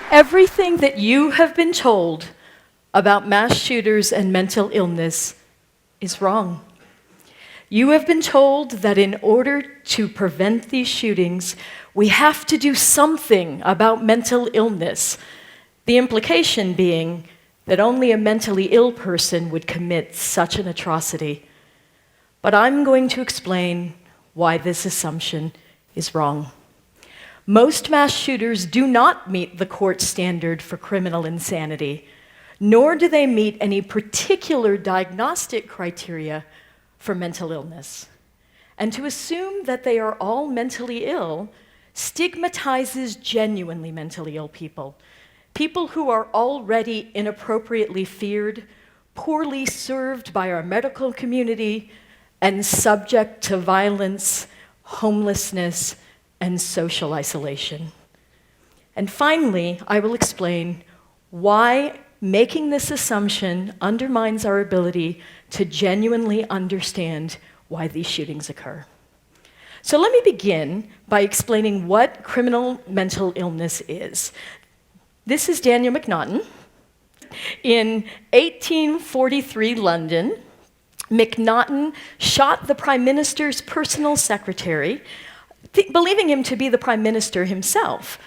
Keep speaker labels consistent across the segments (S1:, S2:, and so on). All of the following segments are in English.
S1: Everything that you have been told about mass shooters and mental illness is wrong. You have been told that in order to prevent these shootings, we have to do something about mental illness. The implication being that only a mentally ill person would commit such an atrocity. But I'm going to explain why this assumption is wrong. Most mass shooters do not meet the court standard for criminal insanity, nor do they meet any particular diagnostic criteria for mental illness. And to assume that they are all mentally ill stigmatizes genuinely mentally ill people, people who are already inappropriately feared, poorly served by our medical community, and subject to violence, homelessness, and social isolation. And finally, I will explain why making this assumption undermines our ability to genuinely understand why these shootings occur. So let me begin by explaining what criminal mental illness is. This is Daniel Macnaghten. In 1843 London, Macnaghten shot the Prime Minister's personal secretary, believing him to be the Prime Minister himself.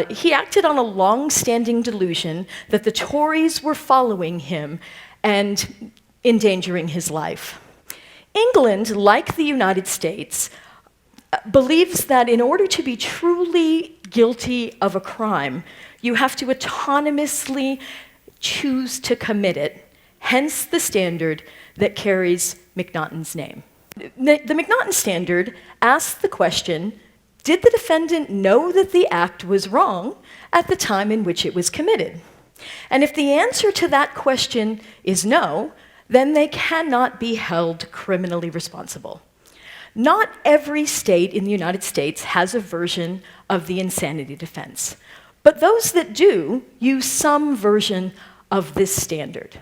S1: He acted on a long-standing delusion that the Tories were following him and endangering his life. England, like the United States, believes that in order to be truly guilty of a crime, you have to autonomously choose to commit it, hence the standard that carries Macnaghten's name. The Macnaghten standard asks the question, did the defendant know that the act was wrong at the time in which it was committed? And if the answer to that question is no, then they cannot be held criminally responsible. Not every state in the United States has a version of the insanity defense, but those that do use some version of this standard.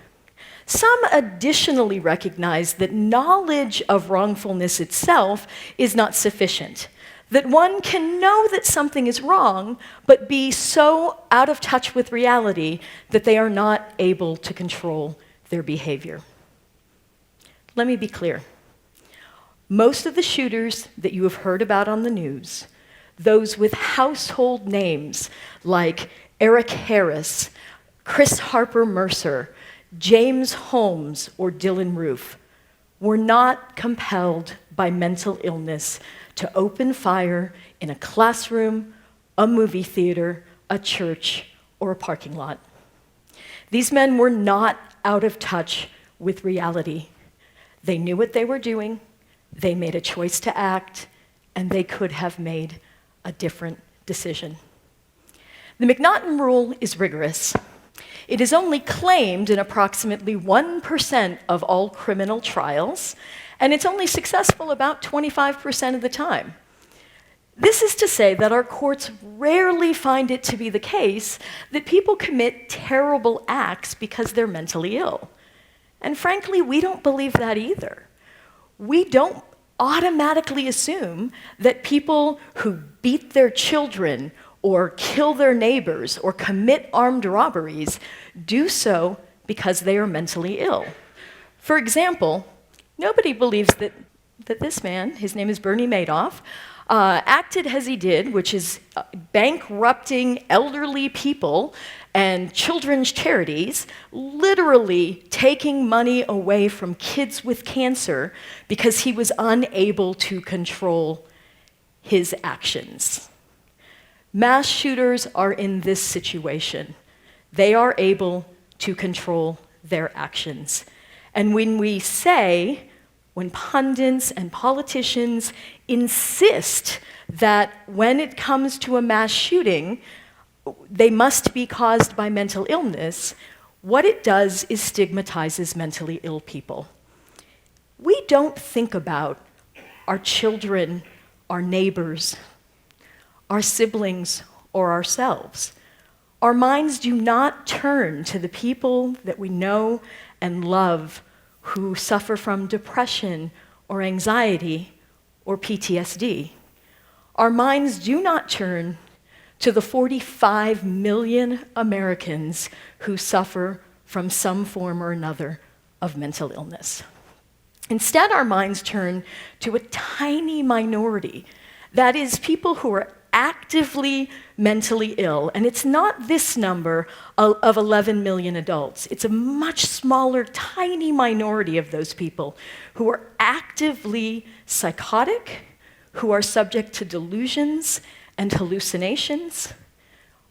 S1: Some additionally recognize that knowledge of wrongfulness itself is not sufficient, that one can know that something is wrong, but be so out of touch with reality that they are not able to control their behavior. Let me be clear. Most of the shooters that you have heard about on the news, those with household names like Eric Harris, Chris Harper Mercer, James Holmes, or Dylan Roof, were not compelled by mental illness to open fire in a classroom, a movie theater, a church, or a parking lot. These men were not out of touch with reality. They knew what they were doing, they made a choice to act, and they could have made a different decision. The Macnaghten rule is rigorous. It is only claimed in approximately 1% of all criminal trials, and it's only successful about 25% of the time. This is to say that our courts rarely find it to be the case that people commit terrible acts because they're mentally ill. And frankly, we don't believe that either. We don't automatically assume that people who beat their children or kill their neighbors or commit armed robberies do so because they are mentally ill. For example, nobody believes that this man, his name is Bernie Madoff, acted as he did, which is bankrupting elderly people and children's charities, literally taking money away from kids with cancer because he was unable to control his actions. Mass shooters are in this situation. They are able to control their actions. And when pundits and politicians insist that when it comes to a mass shooting, they must be caused by mental illness, what it does is stigmatizes mentally ill people. We don't think about our children, our neighbors, our siblings, or ourselves. Our minds do not turn to the people that we know and love who suffer from depression or anxiety or PTSD. Our minds do not turn to the 45 million Americans who suffer from some form or another of mental illness. Instead, our minds turn to a tiny minority, that is, people who are actively mentally ill. And it's not this number of 11 million adults. It's a much smaller, tiny minority of those people who are actively psychotic, who are subject to delusions and hallucinations.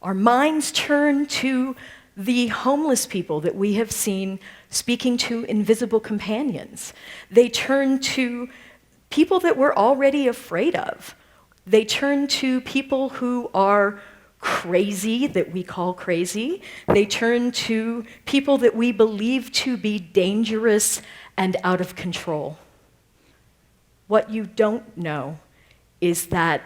S1: Our minds turn to the homeless people that we have seen speaking to invisible companions. They turn to people that we're already afraid of. They turn to people who are crazy, that we call crazy. They turn to people that we believe to be dangerous and out of control. What you don't know is that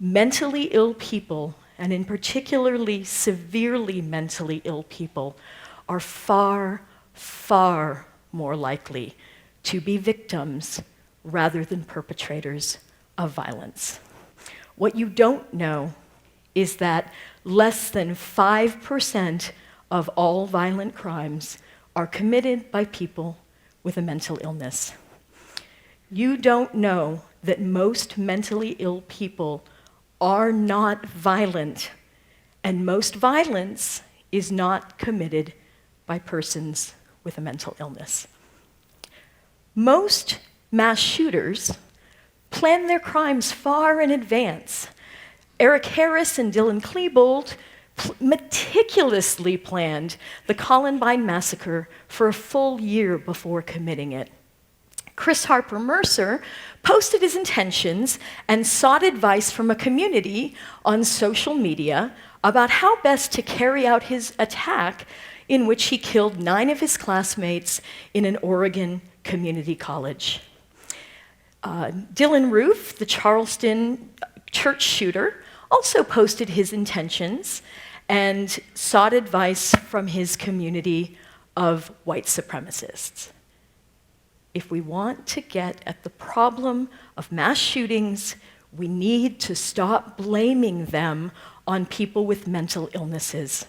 S1: mentally ill people, and in particularly severely mentally ill people, are far, far more likely to be victims rather than perpetrators of violence. What you don't know is that less than 5% of all violent crimes are committed by people with a mental illness. You don't know that most mentally ill people are not violent, and most violence is not committed by persons with a mental illness. Most mass shooters plan their crimes far in advance. Eric Harris and Dylan Klebold meticulously planned the Columbine massacre for a full year before committing it. Chris Harper Mercer posted his intentions and sought advice from a community on social media about how best to carry out his attack, in which he killed 9 of his classmates in an Oregon community college. Dylan Roof, the Charleston church shooter, also posted his intentions and sought advice from his community of white supremacists. If we want to get at the problem of mass shootings, we need to stop blaming them on people with mental illnesses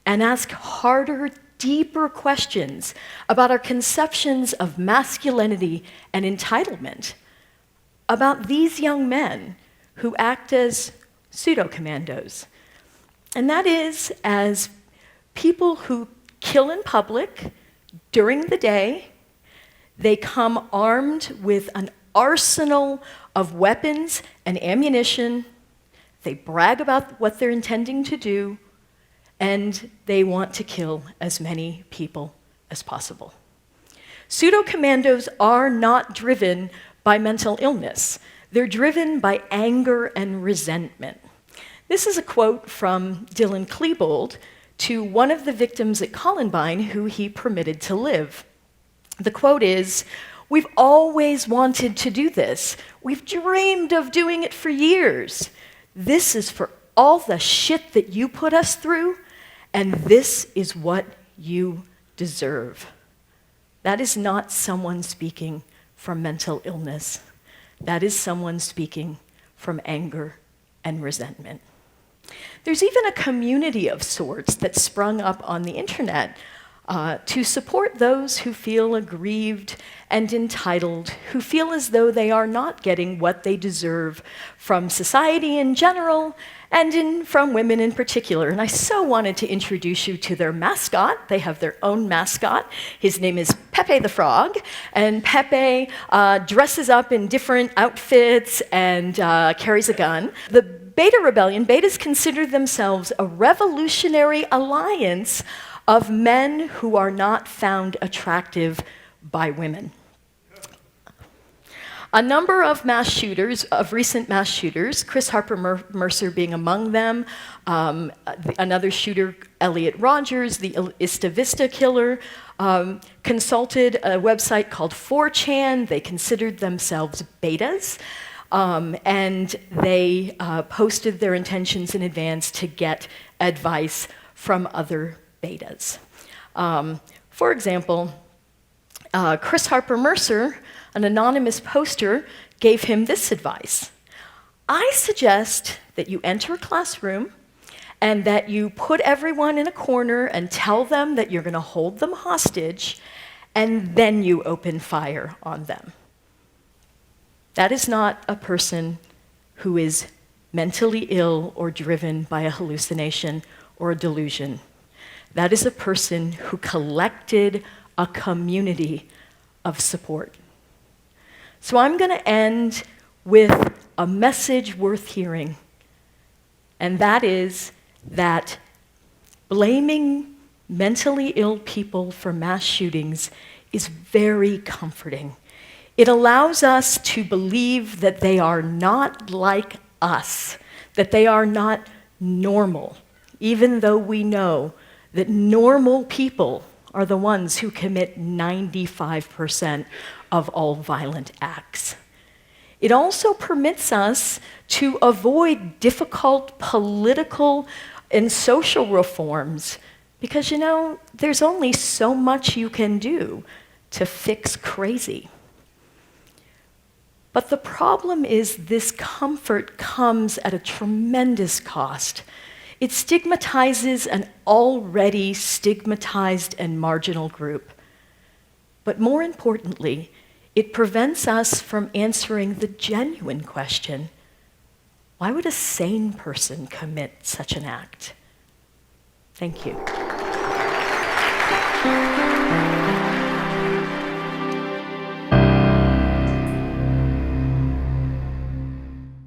S1: and ask harder, deeper questions about our conceptions of masculinity and entitlement, about these young men who act as pseudo commandos. And that is, as people who kill in public during the day. They come armed with an arsenal of weapons and ammunition. They brag about what they're intending to do, and they want to kill as many people as possible. Pseudo commandos are not driven by mental illness. They're driven by anger and resentment. This is a quote from Dylan Klebold to one of the victims at Columbine who he permitted to live. The quote is, "We've always wanted to do this. We've dreamed of doing it for years. This is for all the shit that you put us through, and this is what you deserve." That is not someone speaking from mental illness. That is someone speaking from anger and resentment. There's even a community of sorts that sprung up on the internet to support those who feel aggrieved and entitled, who feel as though they are not getting what they deserve from society in general and from women in particular. And I so wanted to introduce you to their mascot. They have their own mascot. His name is Pepe the Frog, and Pepe dresses up in different outfits and carries a gun. The Beta Rebellion, Betas consider themselves a revolutionary alliance of men who are not found attractive by women. A number of mass shooters, of recent mass shooters, Chris Harper Mercer being among them, another shooter, Elliot Rogers, the Ista Vista killer, consulted a website called 4chan. They considered themselves betas, and they posted their intentions in advance to get advice from other betas. For example, Chris Harper Mercer, an anonymous poster, gave him this advice. I suggest that you enter a classroom and that you put everyone in a corner and tell them that you're going to hold them hostage, and then you open fire on them. That is not a person who is mentally ill or driven by a hallucination or a delusion. That is a person who collected a community of support. So I'm going to end with a message worth hearing, and that is that blaming mentally ill people for mass shootings is very comforting. It allows us to believe that they are not like us, that they are not normal, even though we know that normal people are the ones who commit 95% of all violent acts. It also permits us to avoid difficult political and social reforms because, you know, there's only so much you can do to fix crazy. But the problem is this comfort comes at a tremendous cost. It stigmatizes an already stigmatized and marginal group. But more importantly, it prevents us from answering the genuine question, why would a sane person commit such an act? Thank you.